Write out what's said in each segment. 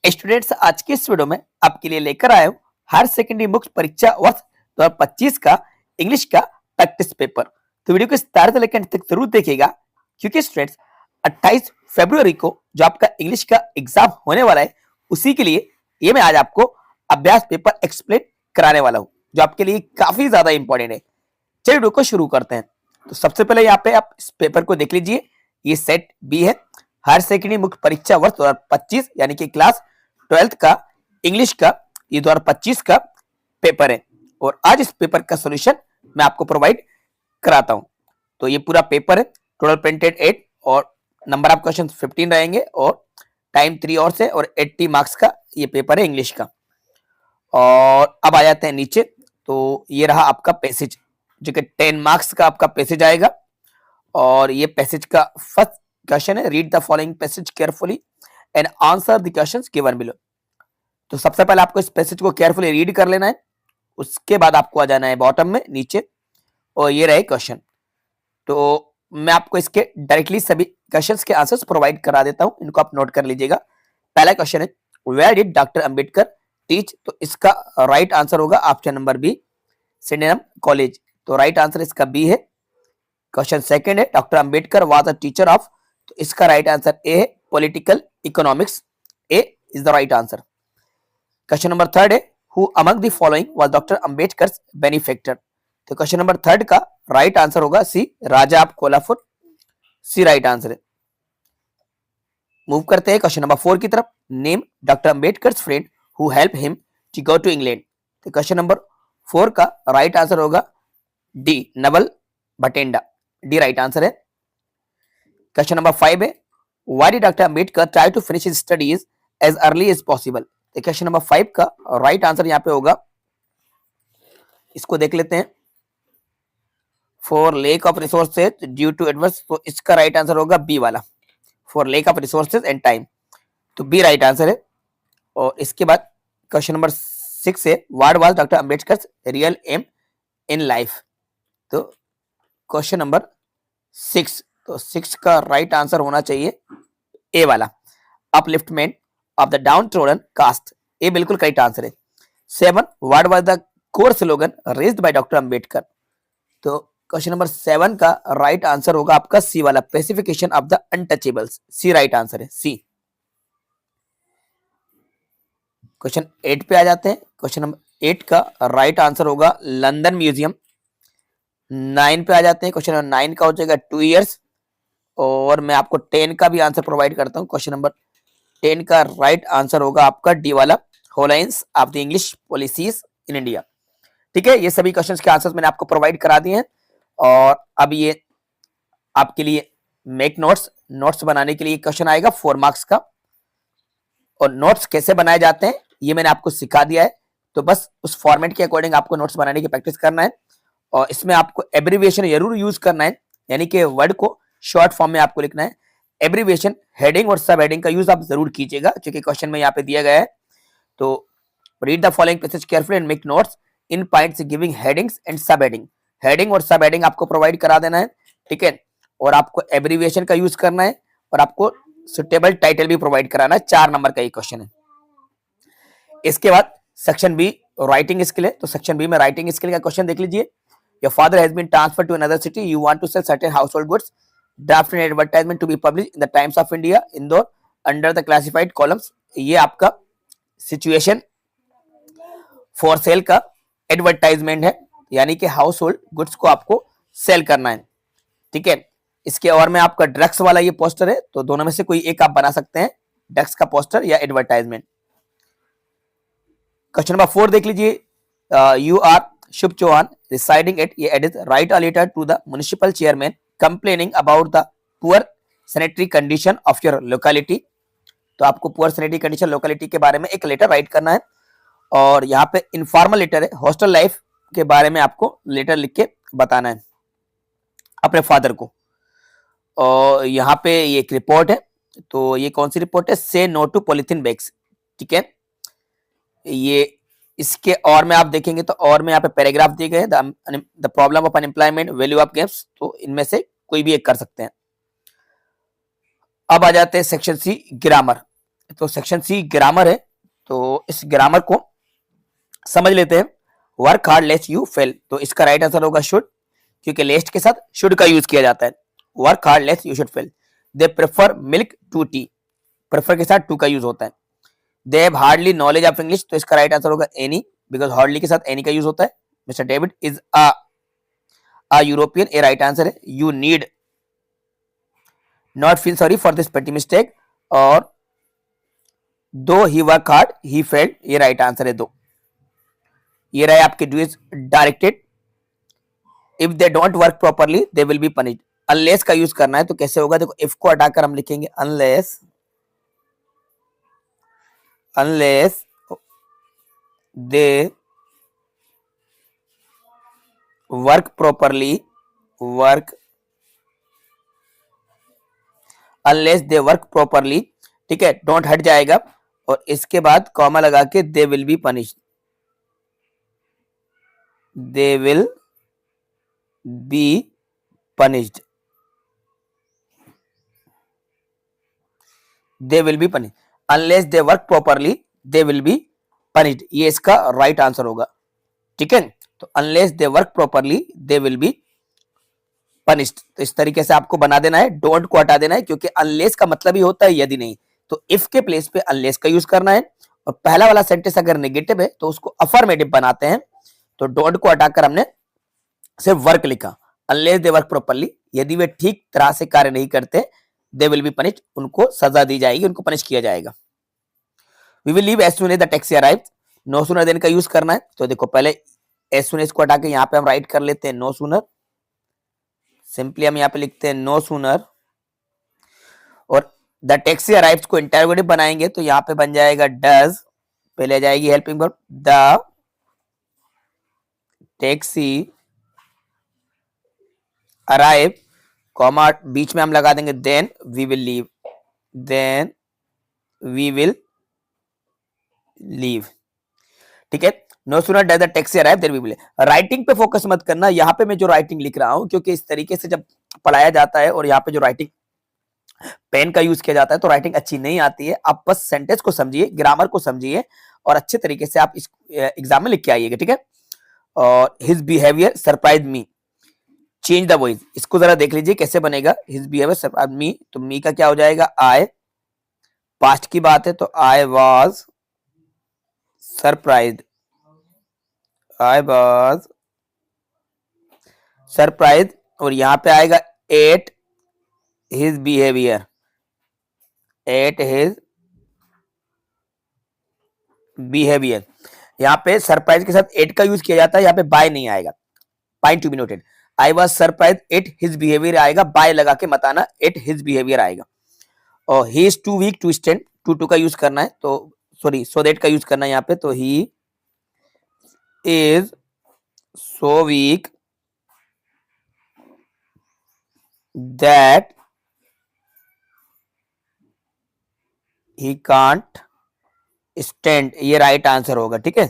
Students, आज की इस वीडियो में आपके लिए लेकर आया हूँ हायर सेकेंडरी मुख्य परीक्षा वर्ष 2025 का इंग्लिश का प्रैक्टिस पेपर। तो वीडियो को स्टार्ट से लेकर अंत तक जरूर देखिएगा, क्योंकि स्टूडेंट्स 28 फरवरी को जो आपका इंग्लिश का एग्जाम होने वाला है, उसी के लिए ये मैं आज आपको अभ्यास पेपर एक्सप्लेन कराने वाला हूँ, जो आपके लिए काफी ज्यादा इंपॉर्टेंट है। चलिए वीडियो को शुरू करते हैं। तो सबसे पहले यहाँ पे आप इस पेपर को देख लीजिए। ये सेट बी है, हायर सेकेंडरी मुख्य परीक्षा वर्ष 2025 यानी कि क्लास 12th का इंग्लिश का ये 2025 का पेपर है। और आज इस पेपर का सॉल्यूशन मैं आपको प्रोवाइड कराता हूं। तो ये पूरा पेपर है, टोटल प्रिंटेड 8 और नंबर ऑफ क्वेश्चन 15 रहेंगे और टाइम 3 और से और 80 मार्क्स का ये पेपर है इंग्लिश का। और अब आ जाते हैं नीचे। तो ये रहा आपका पैसेज, जो कि 10 मार्क्स का आपका पैसेज आएगा। और ये पैसेज का फर्स्ट क्वेश्चन है, read the following passage carefully and answer the questions given below. तो सबसे पहले आपको इस पैसेज को केयरफुली रीड कर लेना है, उसके बाद आपको आ जाना है बॉटम में नीचे, और ये रहे क्वेश्चन। तो मैं आपको इसके डायरेक्टली सभी क्वेश्चंस के आंसर्स प्रोवाइड करा देता हूं, इनको आप नोट कर लीजिएगा। पहला क्वेश्चन है, where did doctor Ambedkar teach? तो इसका राइट आंसर होगा option number B, Sydenham college. तो राइट आंसर इसका बी है। क्वेश्चन सेकंड है, doctor Ambedkar was a teacher of? तो इसका राइट आंसर ए है, political economics. A is the right answer. Question number third है, who among the following was doctor Ambedkar's benefactor? तो question number third का right answer होगा C, Raja of Kolhapur. C right answer है। Move करते हैं question number 4 की तरफ। Name doctor Ambedkar's friend who help him to go to England? तो क्वेश्चन नंबर 4 का राइट आंसर होगा D, Naval Bhathena. D right answer है। क्वेश्चन नंबर 5 है, why did doctor Ambedkar try to finish his studies as early as possible? तो question number 5 का right answer यहाँ पे होगा, इसको देख लेते हैं, for lack of resources due to adverse. तो इसका राइट आंसर होगा बी वाला, for lack of resources and time. तो बी राइट आंसर है। और इसके बाद क्वेश्चन नंबर 6 है, what was doctor Ambedkar real aim in life? तो क्वेश्चन नंबर 6, तो 6 का राइट आंसर होना चाहिए ए वाला, upliftment of the downtrodden caste. A बिल्कुल करेक्ट आंसर है। 7, what was the core slogan raised by doctor Ambedkar? तो क्वेश्चन नंबर 7 का राइट आंसर होगा आपका सी वाला, pacification of the untouchables. C right answer है, सी। क्वेश्चन 8 पे आ जाते हैं। क्वेश्चन नंबर 8 का राइट आंसर होगा लंदन म्यूजियम। 9 पे आ जाते हैं। क्वेश्चन नंबर 9 का हो जाएगा 2 इयर्स। और मैं आपको 10 का भी आंसर प्रोवाइड करता हूं। क्वेश्चन नंबर 10 का राइट आंसर होगा आपका डी वाला, hollowness of the English policies in India. ठीक है, ये सभी क्वेश्चंस के आंसर्स मैंने आपको प्रोवाइड करा दिए हैं। और अब ये आपके लिए मेक नोट्स बनाने के लिए क्वेश्चन आएगा 4 मार्क्स का। और नोट्स कैसे बनाए जाते हैं ये मैंने आपको सिखा दिया है। तो बस उस फॉर्मेट के अकॉर्डिंग आपको नोट्स बनाने की प्रैक्टिस करना है। और इसमें आपको एब्रीविएशन जरूर यूज करना है, यानी कि वर्ड को शॉर्ट फॉर्म में आपको लिखना है। एब्रीविएशन, हेडिंग और सब हेडिंग का यूज आप जरूर कीजिएगा, क्योंकि क्वेश्चन में यहाँ पे दिया गया है। तो read the following passage carefully and make notes in points giving headings and सब हेडिंग। हेडिंग और सब हेडिंग आपको प्रोवाइड करा देना है, ठीक है। और आपको एब्रीविएशन का यूज करना है, और आपको सुटेबल टाइटल भी प्रोवाइड कराना है। 4 नंबर का ये क्वेश्चन है। इसके बाद सेक्शन बी राइटिंग स्किल है। तो सेक्शन बी में राइटिंग स्किल का क्वेश्चन देख लीजिए। Your father has been transferred to another city. You want to sell certain household goods. Draft an advertisement to be published in the Times of India, Indore, under the classified columns. ये आपका situation for sale का advertisement है, यानी कि house hold goods को आपको cell करना है, ठीक है। इसके और में आपका ड्रग्स वाला ये पोस्टर है, तो दोनों में से कोई एक आप बना सकते हैं, ड्रग्स का पोस्टर या एडवर्टाइजमेंट। क्वेश्चन नंबर 4 देख लीजिए। You are Shubh Chauhan residing at ये edit write a letter to the municipal chairman complaining about the poor sanitary condition of your locality। तो आपको poor sanitary condition locality के बारे में एक लेटर राइट करना है। और यहाँ पे इनफॉर्मल लेटर है, हॉस्टल लाइफ के बारे में आपको लेटर लिख के बताना है अपने फादर को। और यहाँ पे ये एक रिपोर्ट है। तो ये कौन सी रिपोर्ट है? से नो टू पॉलिथीन बैग्स, ठीक है। ये इसके और में आप देखेंगे तो और में यहाँ पे पैराग्राफ दिए गए, the problem of unemployment, value of games. तो इनमें से कोई भी एक कर सकते हैं। अब आ जाते हैं सेक्शन सी, ग्रामर। तो सेक्शन सी ग्रामर है, तो इस ग्रामर को समझ लेते हैं। Work hard lest you fail, तो इसका राइट आंसर होगा शुड, क्योंकि लेस्ट के साथ शुड का यूज किया जाता है। Work hard lest you should fail. They prefer milk to tea, prefer के साथ टू का यूज होता है। They have hardly knowledge of English, तो इसका राइट आंसर होगा एनी, बिकॉज हार्डली के साथ एनी का यूज होता है। Mister David is a European, ये राइट आंसर है। You need not feel sorry for this petty mistake, और though he work hard he failed, ये राइट आंसर है दो। ये रहे आपके do is directed. If they don't work properly they will be punished, unless का use करना है तो कैसे होगा, देखो इफ को हटाकर हम लिखेंगे unless, unless they work properly, work unless they work properly, ठीक है, डोंट हट जाएगा और इसके बाद कॉमा लगा के they will be punished, they will be punished, they will be punished, unless they work properly they will be punished, ये इसका राइट आंसर होगा। ठीक है, तो unless they work properly they will be punished, तो इस तरीके से आपको बना देना है, डोंट को हटा देना है, क्योंकि अनलेस का मतलब ही होता है यदि नहीं, तो इफ के प्लेस पे अनलेस का यूज करना है। और पहला वाला सेंटेंस अगर नेगेटिव है तो उसको अफर्मेटिव बनाते हैं, तो डोंट को हटाकर हमने सिर्फ वर्क लिखा। अनलेस दे वर्क प्रॉपरली, यदि वे ठीक तरह से कार्य नहीं करते, दे विल बी पनिश्ड, उनको सजा दी जाएगी, उनको पनिश किया जाएगा। We will leave as soon as the taxi arrives, no sooner than का यूज करना है, तो देखो पहले एज सून एज को हटा के यहाँ पे हम राइट कर लेते हैं नो सूनर, सिंपली हम यहाँ पे लिखते हैं नो सूनर, और द टैक्सी अराइव्स को इंटरोगेटिव बनाएंगे तो यहाँ पे बन जाएगा डज, पहले आ जाएगी helping verb, the taxi arrive, comma बीच में हम लगा देंगे then we will leave, then we will leave. ठीक है, no sooner does the taxi arrive than we will. Writing पे फोकस मत करना, यहाँ पे मैं जो राइटिंग लिख रहा हूं, क्योंकि इस तरीके से जब पढ़ाया जाता है और यहाँ पे जो राइटिंग पेन का यूज किया जाता है तो राइटिंग अच्छी नहीं आती है। आप बस सेंटेंस को समझिए, ग्रामर को समझिए और अच्छे तरीके से आप इस एग्जाम में लिख के आइएगा। ठीक है, और his behaviour surprise me, change the voice, इसको जरा देख लीजिए कैसे बनेगा। हिज बिहेवियर सरप्राइज मी, तो मी का क्या हो जाएगा आई, पास्ट की बात है तो आई was surprise, I was surprise, और यहां पे आएगा eight his behaviour, eight his behaviour. यहाँ पे सरप्राइज के साथ एट का यूज किया जाता है, यहाँ पे बाय नहीं आएगा, point to be noted. I was surprise at his behaviour आएगा, बाय लगा के मत आना, एट हिज बिहेवियर आएगा। और he is too weak to stand, to का यूज करना है, तो सॉरी सो दैट का यूज करना है यहाँ पे, तो he is so weak that he can't stand, ये राइट आंसर होगा। ठीक है,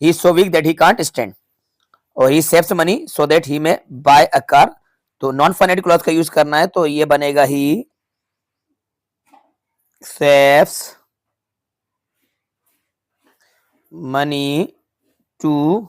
he is so weak that he can't stand, और ही saves money so that he may buy a car, तो नॉन फाइनाइट क्लॉज का यूज करना है, तो ये बनेगा he saves money to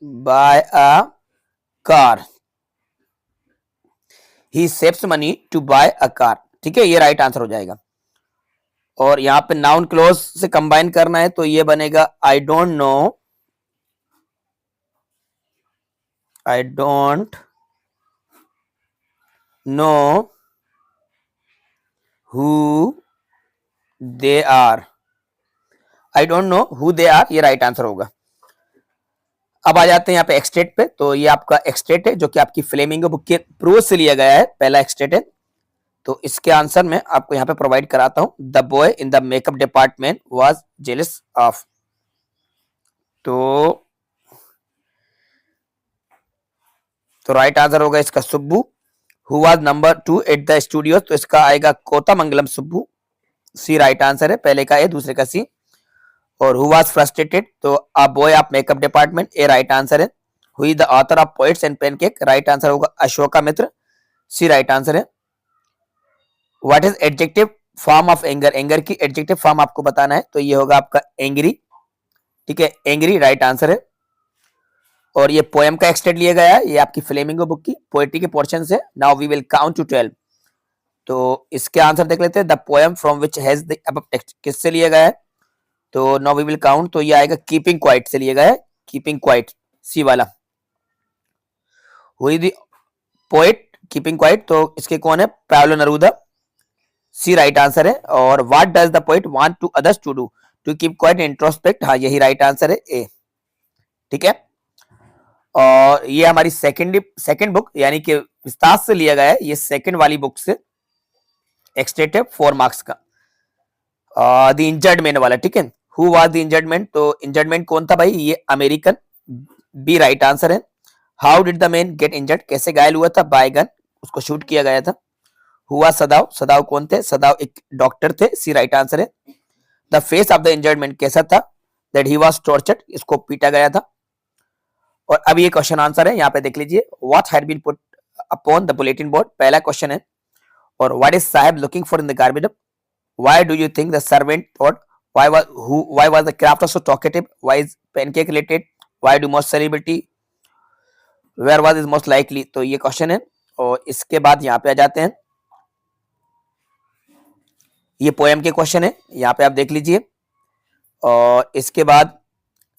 buy a car, he saves money to buy a car. ठीक है, ये राइट आंसर हो जाएगा। और यहां पे नाउन क्लोज से कंबाइन करना है, तो ये बनेगा I don't know, I don't know who they are, I don't know who they are, ये राइट आंसर होगा। अब आ जाते हैं यहाँ पे एक्सटेट पे, तो ये आपका एक्सटेट है जो कि आपकी फ्लेमिंगो बुक के प्रोज से लिया गया है, पहला एक्सटेट है। तो इसके आंसर में आपको यहाँ पे प्रोवाइड कराता हूं, the boy in the makeup department was jealous of, तो राइट आंसर होगा इसका Subbu. Who was number 2 at the studio, तो इसका आएगा कोतामंगलम सुब्बू, सी राइट आंसर है, पहले का ए दूसरे का सी। और हु वाज फ्रस्ट्रेटेड, तो a boy of makeup department, A right answer है। Who is the author of poets and pancake, right answer होगा Ashoka Mitra, C right answer है। What is adjective form of anger, anger की adjective form आपको बताना है, तो ये होगा आपका एंग्री। ठीक है, एंग्री राइट आंसर है। और ये पोएम का एक्सट्रैक्ट लिया गया है, ये आपकी फ्लेमिंगो बुक की पोएट्री के पोर्शन से। Now we will count to 12। तो इसके आंसर देख लेते हैं। The poem from which has the above text किससे लिया गया है, तो नाउ वी विल काउंट। तो ये आएगा कीपिंग क्वाइट से लिया गया है, कीपिंग क्वाइट, सी वाला। Who is the poet keeping quiet, तो इसके कौन है, Pablo Neruda, C right answer है। और what does the poet want to others to do, to keep quiet introspect, हाँ यही राइट आंसर है, ए। ठीक है, और ये हमारी सेकंड बुक यानी कि विस्तार से लिया गया है, ये सेकंड वाली बुक से एक्सट्रैक्ट है 4 मार्क्स का। द इंजर्ड मैन वाला। ठीक है, who was the injured man, तो इंजर्ड मैन कौन था भाई, ये अमेरिकन, बी राइट आंसर है। How did the main get injured, कैसे घायल हुआ था, बाय गन, उसको शूट किया गया था। हुआ सदाव, सदाव कौन थे, सदाव एक डॉक्टर थे, सी राइट आंसर है। The face of the injured man कैसा था, दैट ही वाज टॉर्चर्ड, इसको पीटा गया था। और अब ये क्वेश्चन आंसर है, यहाँ पे देख लीजिए। What had been put upon the bulletin board, पहला क्वेश्चन है। और what is sahib looking for in the garbage, why do you think the servant thought, why was the craft so talkative, why is pancake related, why do most celebrity, where was is most likely, तो ये question है। और इसके बाद यहाँ पे आ जाते हैं, ये पोएम के क्वेश्चन है, यहाँ पे आप देख लीजिए। और इसके बाद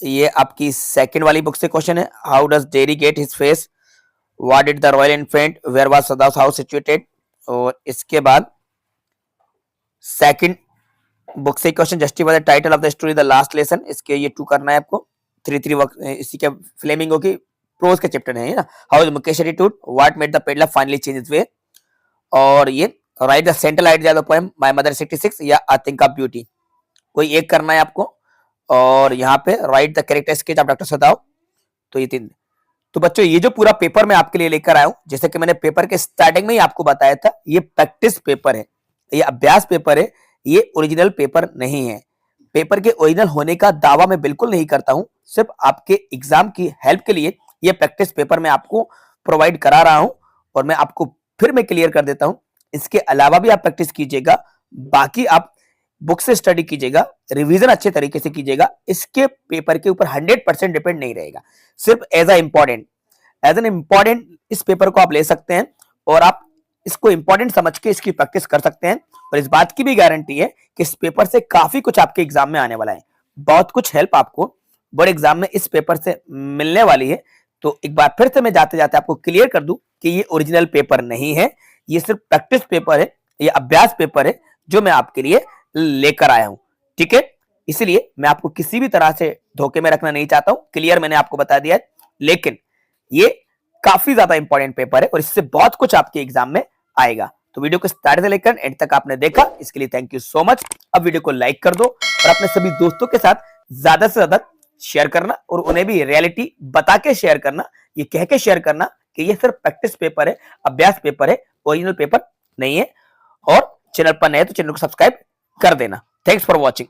ये आपकी सेकंड वाली बुक से क्वेश्चन है। How does Derry get his face, what did the royal infant, where was Sadao's house situated. और इसके बाद सेकंड बुक से question, justify the title of the story the last lesson, इसके ये 2 करना है आपको। 3 वर्क इसी के फ्लेमिंगो की प्रोज के चैप्टर है ना। How is Mukesh attitude, what made the peddler finally change his way. और ये right the central idea of the poem my mother 66 या आई थिंक ऑफ ब्यूटी, कोई एक करना है आपको। और यहाँ पे right the character sketch of doctor सदाव, तो ये 3। तो बच्चों ये जो पूरा पेपर मैं आपके लिए लेकर आया हूं, जैसे कि मैंने पेपर के स्टार्टिंग में ही आपको बताया था, ये प्रैक्टिस पेपर है, ये अभ्यास पेपर है, ये ओरिजिनल पेपर नहीं है। पेपर के ओरिजिनल होने का दावा मैं बिल्कुल नहीं करता हूं, सिर्फ आपके एग्जाम की हेल्प के लिए ये प्रैक्टिस पेपर मैं आपको प्रोवाइड करा रहा हूं। और मैं आपको फिर मैं क्लियर कर देता हूं, इसके अलावा भी आप प्रैक्टिस कीजिएगा, बाकी आप बुक से स्टडी कीजिएगा, रिवीजन अच्छे तरीके से कीजिएगा। इसके पेपर के ऊपर 100% डिपेंड नहीं रहेगा, सिर्फ एज एन इंपॉर्टेंट इस पेपर को आप ले सकते हैं और आप इसको इंपॉर्टेंट समझ के इसकी प्रैक्टिस कर सकते हैं। और इस बात की भी गारंटी है कि इस पेपर से काफी कुछ आपके एग्जाम में आने वाला है, बहुत कुछ हेल्प आपको बोर्ड एग्जाम में इस पेपर से मिलने वाली है। तो एक बार फिर से मैं जाते जाते आपको क्लियर कर दूं कि ये ओरिजिनल पेपर नहीं है, ये सिर्फ प्रैक्टिस पेपर है, ये अभ्यास पेपर है जो मैं आपके लिए लेकर आया हूं। ठीक है, इसलिए मैं आपको किसी भी तरह से धोखे में रखना नहीं चाहता हूं, क्लियर मैंने आपको बता दिया है। लेकिन ये काफी ज्यादा इंपॉर्टेंट पेपर है और इससे बहुत कुछ आपके एग्जाम में आएगा। तो वीडियो को स्टार्ट से लेकर एंड तक आपने देखा, इसके लिए थैंक यू सो मच। अब वीडियो को लाइक कर दो और अपने सभी दोस्तों के साथ ज्यादा से ज्यादा शेयर करना और उन्हें भी रियलिटी बता के शेयर करना, ये कह के शेयर करना कि ये सिर्फ प्रैक्टिस पेपर है, अभ्यास पेपर है, ओरिजिनल पेपर नहीं है। और चैनल पर नए तो चैनल को सब्सक्राइब कर देना। Thanks for watching.